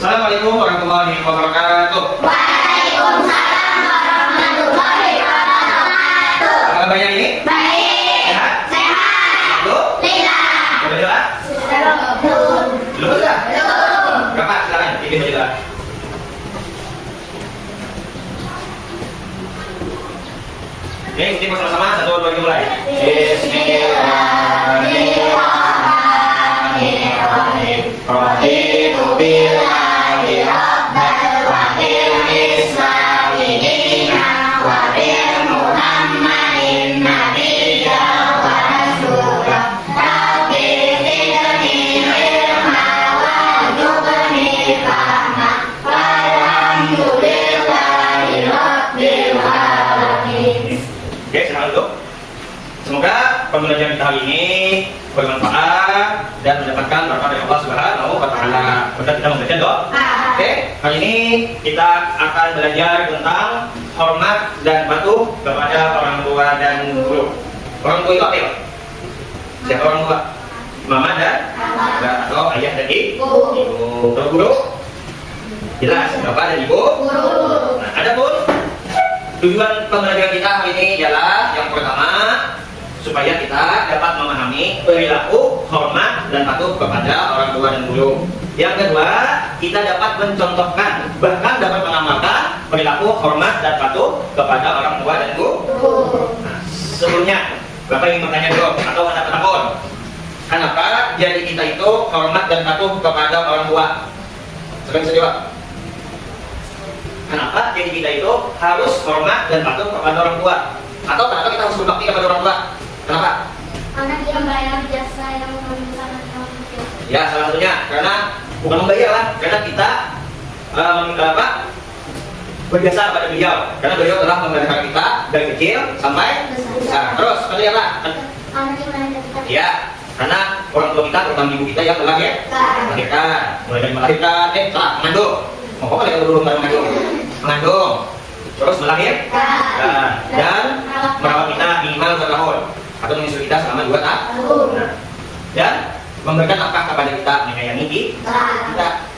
Assalamualaikum warahmatullahi wabarakatuh. Waalaikumsalam warahmatullahi wabarakatuh. Apa kabarnya ini? Baik. Sehat? Sehat. Belum? Lila. Berdoa? Belum. Belum sudah? Belum. Bapak silakan bikin berdoa. Oke, ikuti bersama-sama. 1, 2, 3 mulai. Bismillahirrahmanirrahim. Raditu billahi rabbal wa bil islami dinan wa bil muhammadin nabiyyan wa rasulah. Rabbi zidni ilma warzuqni fahma. Walhamdulillahi rabbil alamin. Oke, silakan duduk. Semoga pembelajaran kita hari ini bermanfaat dan mendapatkan berkah dari Allah Subhanahu wa taala. Betul, kita membaca doa. Oke, hari ini kita akan belajar tentang hormat dan patuh kepada orang tua dan guru. Orang tua itu apa ya? Siapa orang tua? Mama dan atau ayah dan ibu. Kalau guru? Jelas, bapak dan ibu. Nah, adapun tujuan pembelajaran kita hari ini adalah yang pertama, supaya kita dapat memahami perilaku, hormat, dan patuh kepada orang tua dan guru. Yang kedua, kita dapat mencontohkan, bahkan dapat mengamalkan perilaku, hormat, dan patuh kepada orang tua dan guru. Nah, sebelumnya, Bapak ingin bertanya dulu, atau ada penakut. Kenapa jadi kita itu hormat dan patuh kepada orang tua? Silakan bisa jawab. Kenapa jadi kita itu harus hormat dan patuh kepada orang tua? Atau kenapa kita harus berbakti kepada orang tua? Kenapa? Karena dia membayar jasa yang sangat kecil. Ya, salah satunya karena bukan membayar lah, karena kita berjasa pada beliau. Karena beliau telah membesarkan kita dari kecil sampai besar. Terus, kali apa? Karena dia melahirkan kita. Ya, karena orang tua kita, terutama ibu kita yang melahirkan, mulai dari melahirkan, mengandung. Mau kok kalau dulu mengandung, terus melahirkan dan merawat kita minimal 2 tahun atau menyusui kita selama 2 tahun. Nah, dan memberikan nafkah kepada kita, menyayangi kita,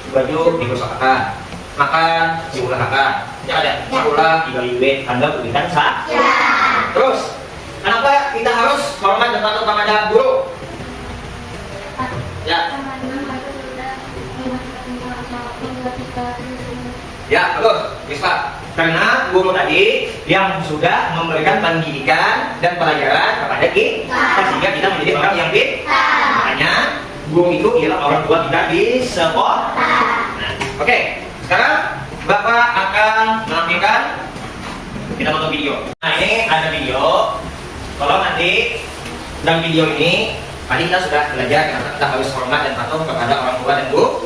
baju diusahakan, makan diusahakan, ya ada sekolah diberi duit, Anda berikan sah. Terus, kenapa kita harus hormat dan patuh kepada guru? Ya. Ya, betul, bisa. Karena guru tadi yang sudah memberikan pendidikan dan pelajaran kepada kita, sehingga kita menjadi orang yang pintar. Makanya guru itu ialah orang tua kita di sekolah. Nah, oke. Sekarang Bapak akan menampilkan, kita tonton video. Nah, ini ada video. Kalau nanti dalam video ini tadi kita sudah belajar karena kita harus hormat dan patuh kepada orang tua dan guru.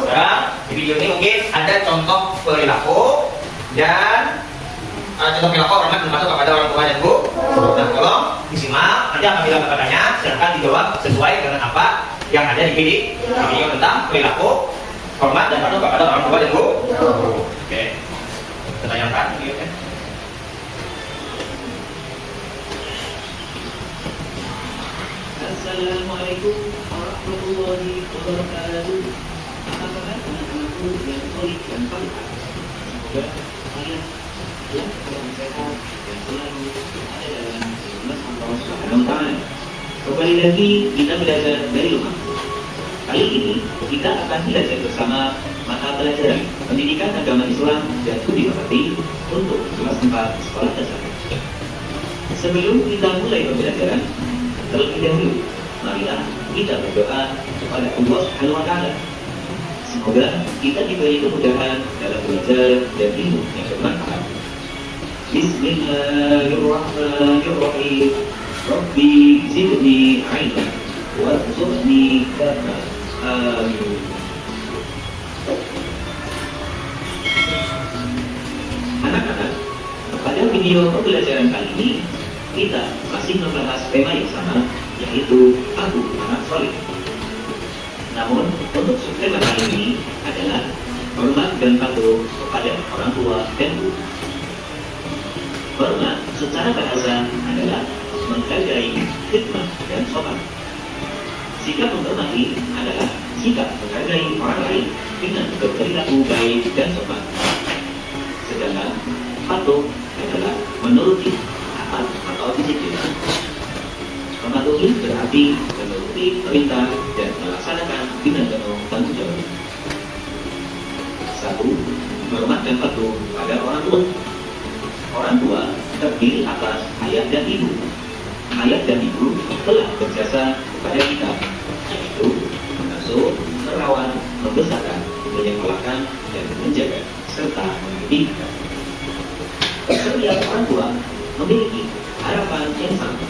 Sekarang di video ini mungkin ada contoh perilaku dan contoh perilaku hormat dan patuh kepada orang tua dan guru. Nah, tolong disimak. Nanti apabila Bapak tanya, silahkan dijawab sesuai dengan apa yang ada di video tentang perilaku, hormat dan patuh kepada orang tua dan guru. Oke, kita tayangkan videonya. Assalamualaikum warahmatullahi wabarakatuh. Apa kabar anak-anakku yang solid dan pantang? Semoga kalian dalam sehat dan selalu ada dalam rahmat Allah Subhanahu wa taala. Kembali lagi kita belajar dari rumah. Kali ini kita akan belajar bersama mata pelajaran Pendidikan Agama Islam dan Budi Pekerti untuk kelas 4 sekolah dasar. Sebelum kita mulai pembelajaran, terlebih dahulu, marilah kita berdoa kepada Allah Subhanahu wa taala. Semoga kita diberi kemudahan dalam belajar dan ilmu yang bermanfaat. Bismillahirrahmanirrahim. Rabbi zidni ilma warzuqni fahma. Amin. Anak-anak, pada video pembelajaran kali ini kita masih membahas tema yang sama, yaitu Abu Anak Soleh. Namun, untuk subtema kali ini adalah hormat dan patuh kepada orang tua dan guru. Hormat secara bahasa adalah menghargai, khidmat, dan sopan. Sikap menghormati adalah sikap menghargai orang lain dengan berperilaku baik dan sopan. Sedangkan patuh adalah menuruti taat atau disiplin. Mematuhi berarti menuruti perintah dan melaksanakan dengan penuh tanggung jawab. 1. Hormat dan patuh pada orang tua. Orang tua terdiri atas ayah dan ibu. Ayah dan ibu telah berjasa kepada kita, yaitu mengasuh, merawat, membesarkan, menyekolahkan, dan menjaga, serta mendidik kita. Setiap orang tua memiliki harapan yang sama,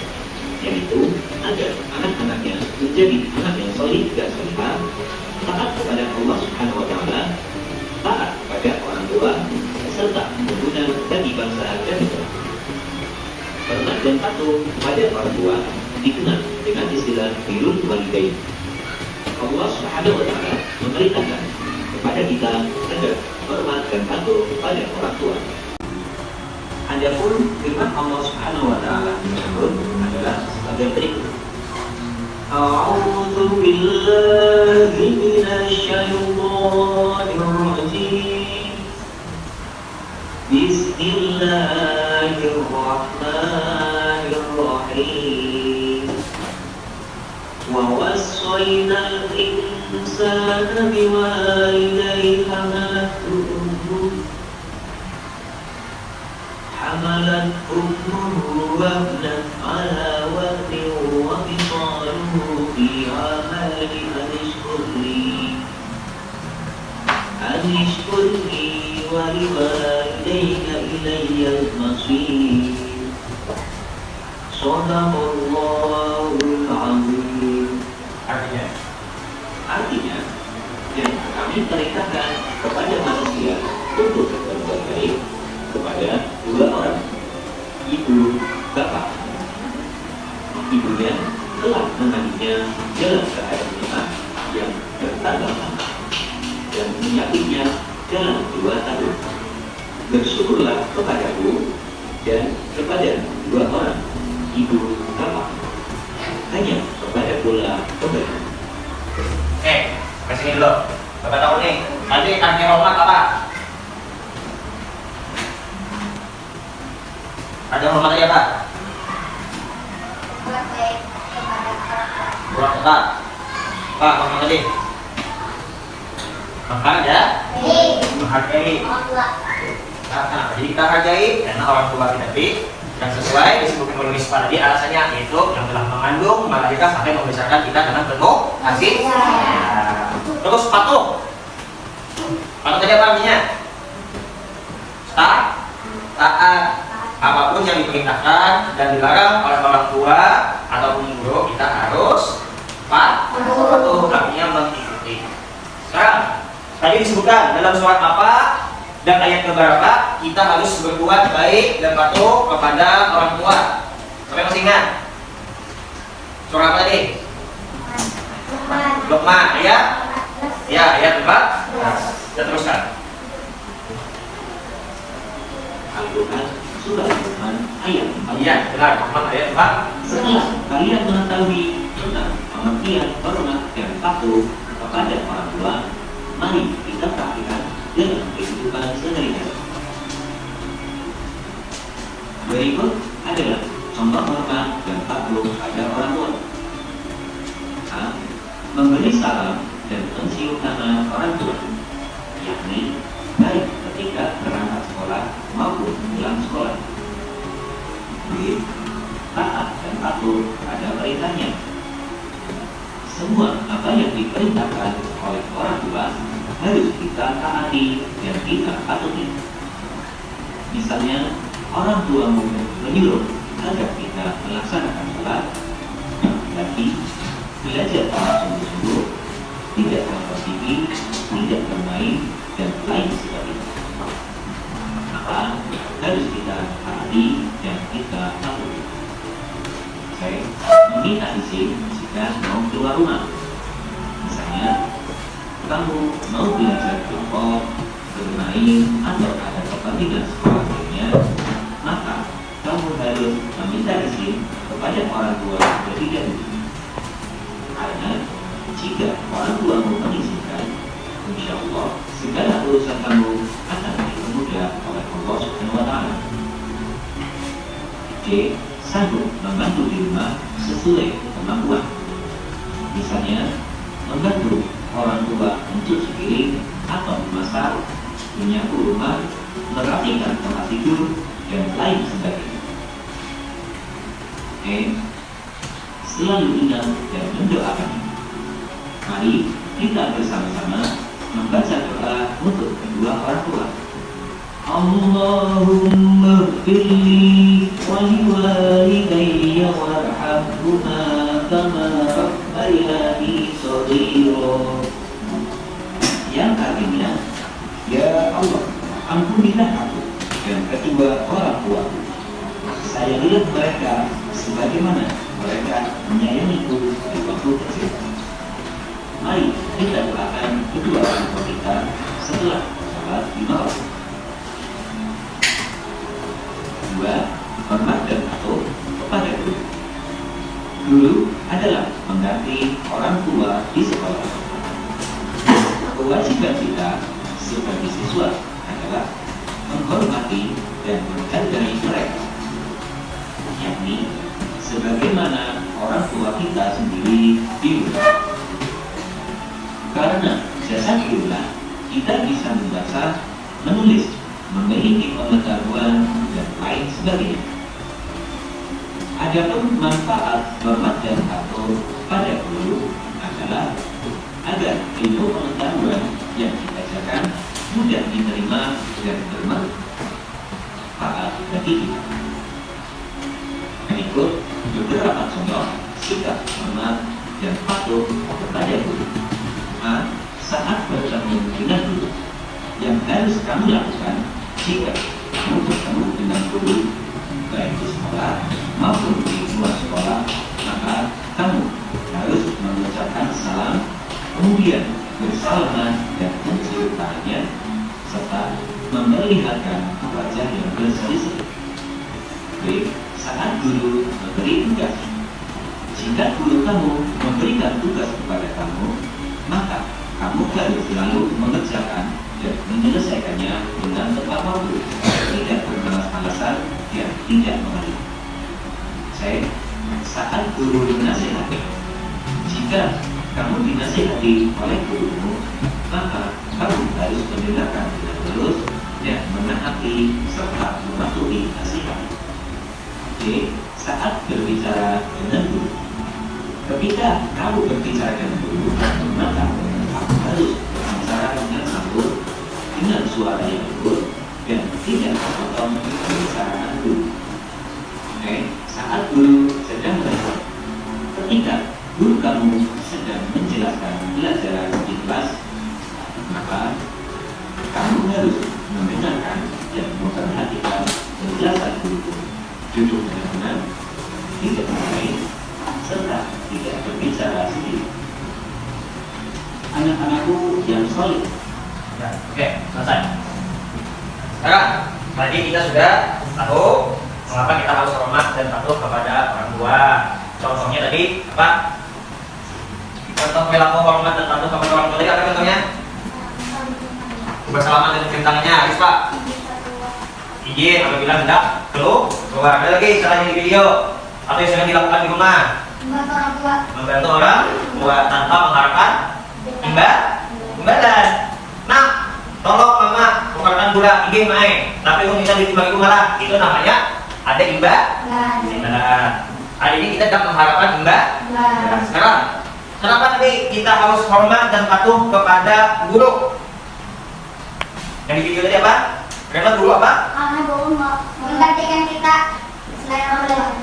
yaitu agar anak-anaknya menjadi anak yang solih dan solihah, taat kepada Allah Subhanahu wa Ta'ala, taat pada orang tua, serta berguna bagi bangsa dan negara. Hormat dan patuh pada orang tua dikenal dengan istilah birrul walidain. Allah Subhanahu wa Ta'ala memerintahkan kepada kita agar hormat dan patuh pada orang tua. Adapun firman Allah Subhanahu wa Ta'ala tersebut adalah sebagai berikut. A'udzu billahi minasy syaithanir rajim. Bismillahirrahmanirrahim. Wa wassayna al-insana biwalidayhi حملت أمه وهنا على وهن وفصاله في عامين أن اشكر لي ولوالديك إلي المصير. صدق الله العظيم. Artinya, yang kami perintahkan kepada manusia untuk berbuat baik kepada dua orang, ibu, bapak. Ibunya telah memandinya dalam keadaan yang bertambah lama dan menyakitnya dalam 2 tahun. Bersyukurlah kepadaku dan kepada dua orang, ibu, bapak. Hanya kepada pula kembali. Kasih dulu. Bapak tahu nih, tadi arti hormat apa? Ada hormat aja Pak? Kurang tepat. Pak, hormat tadi. Makan ya? Menghargai. Nah, jadi kita hargai karena orang tua kita dan sesuai disebutkan oleh Misbah tadi alasannya yaitu yang telah mengandung, melahirkan sampai membesarkan kita dengan penuh kasih. Terus patuh. Patuh tadi apa artinya? Taat. Apapun yang diperintahkan dan dilarang oleh orang tua ataupun guru kita harus patuh, artinya mengikuti. Sekarang tadi disebutkan dalam surat apa dan ayat keberapa kita harus berbuat baik dan patuh kepada orang tua. Sampai masih ingat? Surah apa tadi? Luqman, ayat? Ya, ayat 4. Kita teruskan. Al-Quran Surah Luqman ayat 4. Iya, benar. Luqman ayat 4. Setelah kalian mengetahui tentang pengertian hormat dan patuh kepada orang tua, mari kita praktikkan dalam kehidupan sehari-hari. Berikut adalah contoh hormat dan patuh pada orang tua. A. Memberi salam dan mencium tangan orang tua, yakni baik ketika berangkat sekolah maupun pulang sekolah. B. Taat dan patuh pada perintahnya. Semua apa yang diperintahkan oleh orang tua harus kita taati dan kita patuhi. Misalnya, orang tua menyuruh agar kita melaksanakan sholat, tapi belajar dengan sungguh-sungguh, tidak menonton TV, tidak bermain, dan lain sebagainya. Maka harus kita taati dan kita patuhi. Saya meminta izin jika mau keluar rumah. Misalnya, kamu mau belajar kelompok, bermain, atau ada kepentingan sekolah lainnya, maka kamu harus meminta izin kepada orang tua terlebih dahulu. Karena Jika orang tuamu mengizinkan, insya Allah segala urusan kamu akan dipermudah oleh Allah Subhanahu wa Ta'ala. C. Sanggup membantu di rumah sesuai kemampuan. Misalnya, membantu orang tua mencuci piring atau memasak, menyapu rumah, merapikan tempat tidur, dan lain sebagainya. E. Selalu ingat dan mendoakan. Mari kita bersama-sama membaca doa untuk kedua orang tua. Allahumma ighfirli wa liwalidayya warhamhuma kama rabbayani shaghira. Yang artinya, ya Allah, ampunilah aku dan kedua orang tuaku. Sayangilah mereka sebagaimana mereka menyayangiku di waktu kecil. Mari kita doakan kedua orang tua kita setelah sholat 5 waktu. 2. Hormat dan patuh kepada guru. Guru adalah mengganti orang tua di sekolah. Kewajiban kita sebagai siswa adalah menghormati dan menghargai mereka, yakni sebagaimana orang tua kita sendiri di rumah. Karena jasa itulah kita bisa membaca, menulis, memiliki pengetahuan, dan lain sebagainya. Adapun manfaat hormat dan patuh pada guru adalah agar ilmu pengetahuan yang diajarkan mudah diterima dan bermanfaat bagi kita. Berikut beberapa contoh sikap hormat dan patuh kepada guru. A. Saat bertemu dengan guru, yang harus kamu lakukan jika kamu bertemu dengan guru baik di sekolah maupun di luar sekolah, maka kamu harus mengucapkan salam, kemudian bersalaman dan mencium tangannya, serta memperlihatkan wajah yang berseri-seri. B. Saat guru memberi tugas, jika guru kamu memberikan tugas kepada kamu, maka kamu harus selalu mengerjakan dan menyelesaikannya dengan tepat waktu, tidak bermalas-malasan dan tidak mengeluh. C. Saat guru menasihati, jika kamu dinasihati oleh gurumu, maka kamu harus mendengarkan dengan tulus dan menaati serta mematuhi nasihat. D. Saat berbicara dengan guru, ketika kamu berbicara dengan guru, maka kamu harus berbicara dengan santun, dengan suara yang lembut dan tidak memotong pembicaraan guru. Saat guru sedang belajar, ketika guru kamu sedang menjelaskan pelajaran di kelas, maka kamu harus mendengarkan dan memperhatikan penjelasan guru. Duduk dengan benar, tidak main, serta tidak berbicara sendiri. Anak-anakku yang solid. Ya, oke, selesai. Sekarang, tadi kita sudah tahu mengapa kita harus hormat dan patuh kepada orang tua. Contohnya tadi apa? Contoh perilaku hormat dan patuh kepada orang tua tadi apa contohnya? Bersalaman dan mencium tangannya, habis Pak. Izin apabila hendak keluar. Ada lagi caranya di video atau yang sedang dilakukan di rumah. Membantu orang tua tanpa mengharapkan imbalan. Nah, tolong mama bukakan gula, izin main. Tapi kalau bisa dibagi malah, itu namanya ada imbalan. Hari ini kita tidak mengharapkan imbalan. Sekarang, kenapa tadi kita harus hormat dan patuh kepada guru? Yang di video tadi apa? Karena guru apa? Karena guru menggantikan kita selain Allah.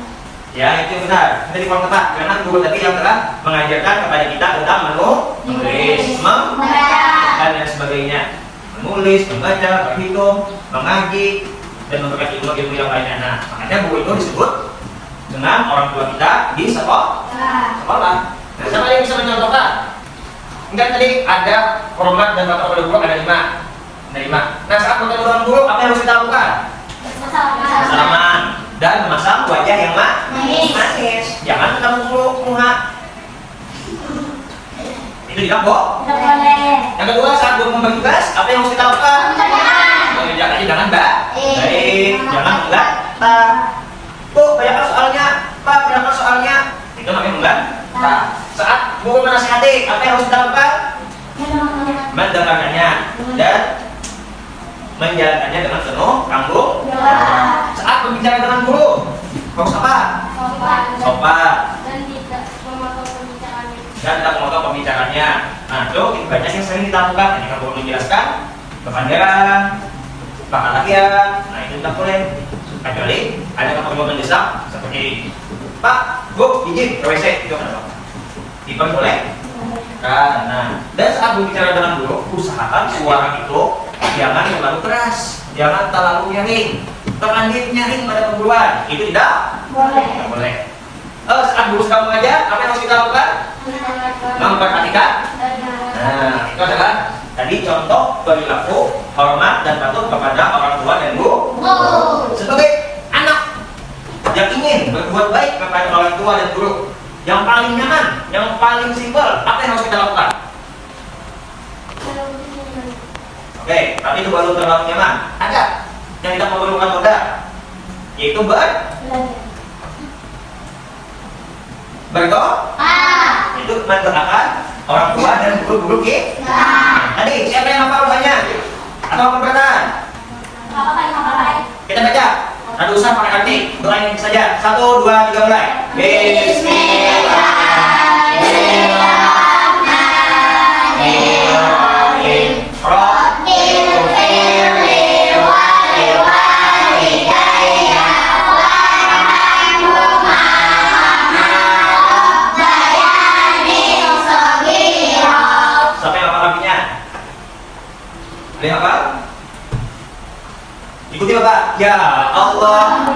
Ya, itu benar. Kita di kolom tepat. Karena guru tadi yang telah mengajarkan kepada kita tentang menulis, membaca, dan lain sebagainya. Menulis, membaca, berhitung, mengaji, dan memberikan ilmu-ilmu yang lainnya. Nah, makanya guru itu disebut dengan orang tua kita di sekolah. Nah, siapa yang bisa mencontohkan? Enggak, tadi ada hormat dan patuh kepada guru, ada 5. Nah, saat bertemu dengan guru, apa yang harus kita lakukan? Bersalaman dan memasang wajah yang manis. Jangan ketemu guru muha. Itu tidak boleh. Yang kedua, saat guru membagi tugas, apa yang harus kita lakukan? Mengerjakannya jangan baik, jangan membantah. Bu, banyakkan soalnya. Pak, banyakkan soalnya. Itu namanya membantah. Saat guru menasihati, apa yang harus kita lakukan? Mendengarkannya dan menjalankannya dengan penuh tanggung jawab. Saat berbicara dengan guru, harus apa? Sopan. Dan tidak memotong pembicaranya. Nah, itu banyak yang sering kita lakukan. Ini kalau guru menjelaskan kepanjangan, bahkan latihan. Nah, itu tidak boleh. Kecuali ada keperluan mendesak seperti Pak, Bu, izin ke WC, itu kan apa? Diperboleh. Nah, dan saat berbicara dengan guru, usahakan suara itu jangan terlalu keras, jangan terlalu nyaring. Tekan dia nyaring pada perguruan, itu tidak boleh. Saat guru sedang mengajar, apa yang harus kita lakukan? Memperhatikan. Nah, itu adalah tadi contoh perilaku hormat dan patuh kepada orang tua dan guru. Sebagai anak yang ingin berbuat baik kepada orang tua dan guru, yang paling nyaman, yang paling simpel, apa yang harus kita lakukan? Oke, tapi itu baru terlalu nyaman. Ada yang tidak memerlukan modal, yaitu berdoa. Itu mendoakan orang tua dan guru-guru kita. Tadi siapa yang hafal doanya? Atau keberatan? Kita baca. Ada usah pakai arti. Doain saja. 1, 2, 3 mulai. Bismillahirrahmanirrahim. Ada apa? Ikuti Bapak. Ya Allah,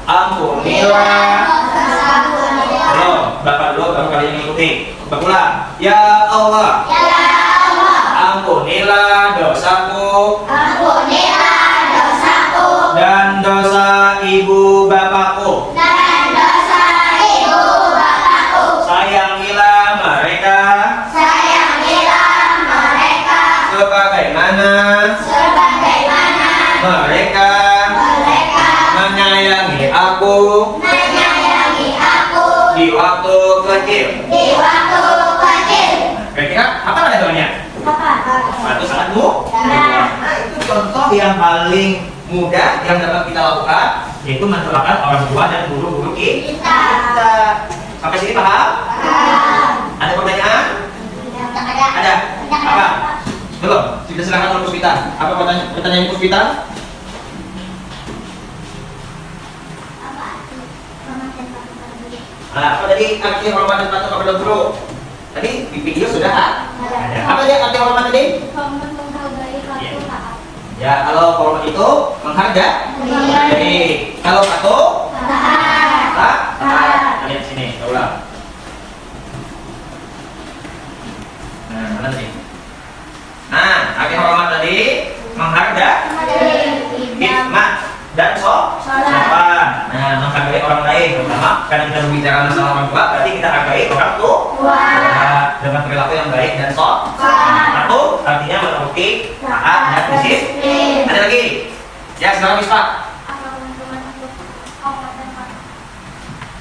ampunilah. Bapak dulu baru kalian ikuti. Berulang. Ya Allah, ampunilah dosaku dan dosa ibu bapakku. Sayangilah mereka sebagaimana mereka menyayangi aku di waktu kecil. Kira-kira apa ada doanya? Itu sangat mudah. Nah, itu contoh yang paling mudah yang dapat kita lakukan, yaitu mendoakan orang tua dan guru-guru kita. Sampai sini paham? Ada pertanyaan? Ada? Apa? Belum? Kita silakan oleh Puspita. Apa pertanyaan Puspita? Apa tadi arti hormat dan patuh kepada guru? Tadi di video sudah ada. Apa tadi arti hormat tadi? Ya, kalau hormat itu menghargai. Jadi kalau patuh, taat. Lihat sini, ulang. Nah, mana tadi? Nah, arti hormat tadi menghargai, hikmat dan sopan. Nah, menghargai orang lain, terutama karena kita berbicara masalah orang tua, berarti kita hargai orang tua. Dengan perilaku yang baik dan sopan. Patuh artinya menuruti, taat dan disiplin. Ada lagi? Ya, sekarang Mispa.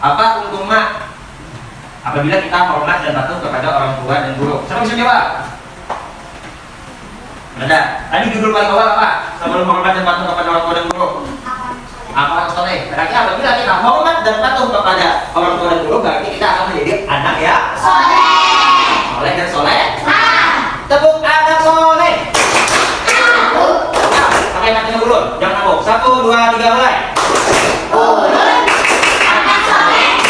Apa untungnya apabila kita hormat dan patuh kepada orang tua dan guru? Siapa bisa jawab? Ada. Tadi judul paling awal apa? Sebelum hormat dan patuh kepada orang tua dan guru. Apa soleh? Berarti apabila kita hormat dan patuh kepada orang tua dan guru, berarti kita akan menjadi anak ya soleh dan soleh. Tepuk anak soleh. Nah, pakai katanya ulun. Jangan nabok. 1, 2, 3 mulai. Ulun anak soleh,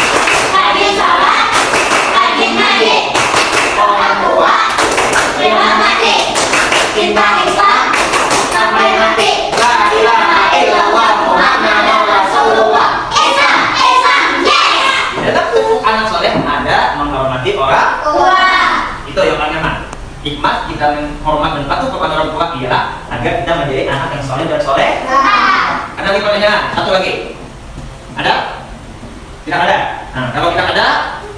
rajin sholat, rajin ngaji, orang tua dihormati, cinta Islam sampai mati. La ilaha illallah Muhammadur Rasulullah. Islam, yes. Di dalam tepuk anak soleh ada menghormati orang Tua. itu yang paling nyaman. Hikmat kita menghormat dan patuh kepada orang tua ialah agar kita menjadi anak yang soleh dan soleh. Ada lagi pertanyaan? Satu lagi. Ada? Tidak ada. Nah, kalau tidak ada,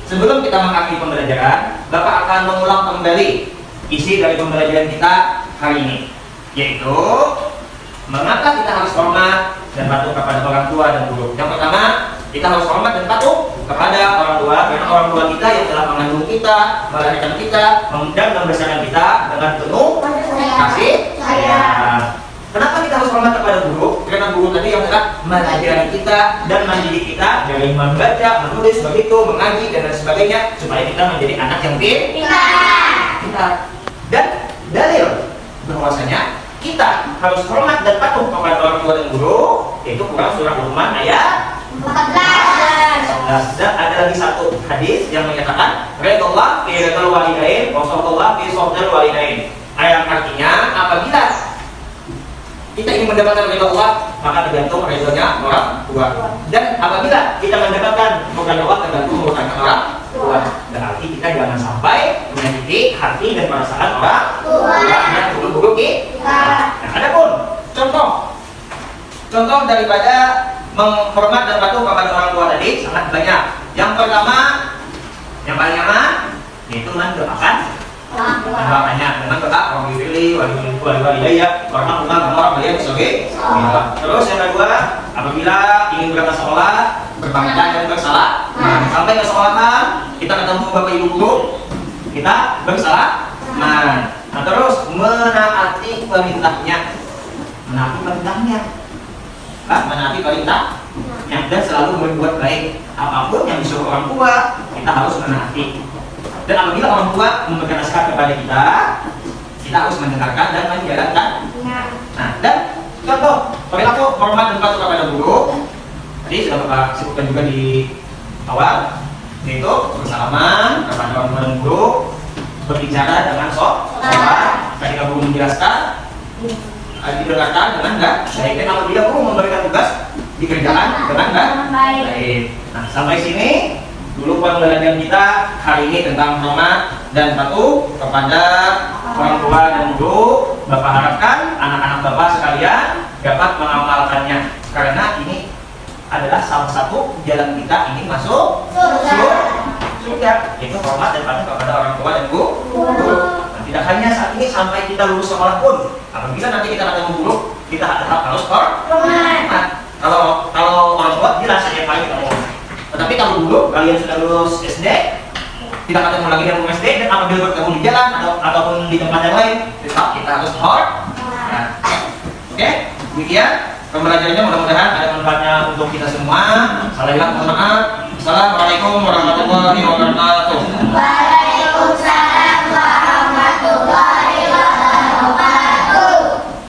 sebelum kita mengakhiri pembelajaran, Bapak akan mengulang kembali isi dari pembelajaran kita hari ini, yaitu mengapa kita harus hormat dan patuh kepada orang tua dan guru. Yang pertama, kita harus hormat dan patuh kepada orang tua, karena orang tua kita yang telah mengandung kita, melahirkan kita, dan membesarkan kita dengan penuh kasih sayang. Kenapa kita harus hormat kepada guru? Karena guru tadi yang telah mengajari kita dan mendidik kita dari membaca, menulis, begitu, mengaji dan lain sebagainya, supaya kita menjadi anak yang pintar. Dan dalil bahwasanya kita harus hormat dan patuh kepada orang tua dan guru, yaitu Quran surah Luqman ayat 14. Dan ada lagi satu hadis yang menyatakan ridallah fi ridal walidain wa sakhatullah fi sakhatil walidain. Ayat artinya apabila kita ingin mendapatkan ridha Allah, maka tergantung ridhonya orang tua. Dan apabila kita mendapatkan murka Allah, tergantung murka orang tua. Berarti kita jangan sampai menyakiti hati dan perasaan orang tua yang buruk-buruk kita. Nah, ada pun contoh daripada menghormat dan patuh kepada orang tua tadi sangat banyak. Yang pertama, yang paling aman, yaitu mendoakan doanya dengan doa orang dipilih, wali-walidayya, orang lain sebagai. Terus yang kedua, apabila ingin berangkat sekolah, berbangga dan bersalah. Sampai ke sekolah, kita ketemu bapak ibu guru, kita bersalah. Nah, terus menaati perintahnya, menaati perintahnya dan selalu berbuat baik. Apapun yang disuruh orang tua, kita harus menaati. Dan apabila orang tua memberikan nasihat kepada kita harus mendengarkan dan menjalankan. Nah, dan contoh perilaku hormat dan patuh kepada guru tadi sudah Bapak sebutkan juga di awal, yaitu bersalaman kepada orang tua dan guru, berbicara dengan sopan, ketika guru menjelaskan, didengarkan dengan baik. Dan apabila guru memberikan tugas dikerjakan dengan baik. Nah, sampai sini dulu pembelajaran kita hari ini tentang hormat dan patuh kepada orang tua dan guru. Bapak harapkan anak-anak Bapak sekalian dapat mengamalkannya, karena ini adalah salah satu jalan kita ingin masuk surga, yaitu hormat dan patuh kepada orang tua dan guru. Nah, tidak hanya saat ini, sampai kita lulus sekolah pun, apabila nanti kita ketemu guru, kita tetap harus hormat. Kalau orang tua jelas setiap kali ketemu. Tetapi kalau dulu kalian sudah lulus SD, tidak ketemu lagi dengan SD, dan apabila bertemu di jalan ataupun di tempat yang lain, tetap kita harus hormat. Oke, demikian pembelajarannya, mudah-mudahan ada manfaatnya untuk kita semua. Salah hilang, mohon maaf. Assalamualaikum warahmatullahi wabarakatuh.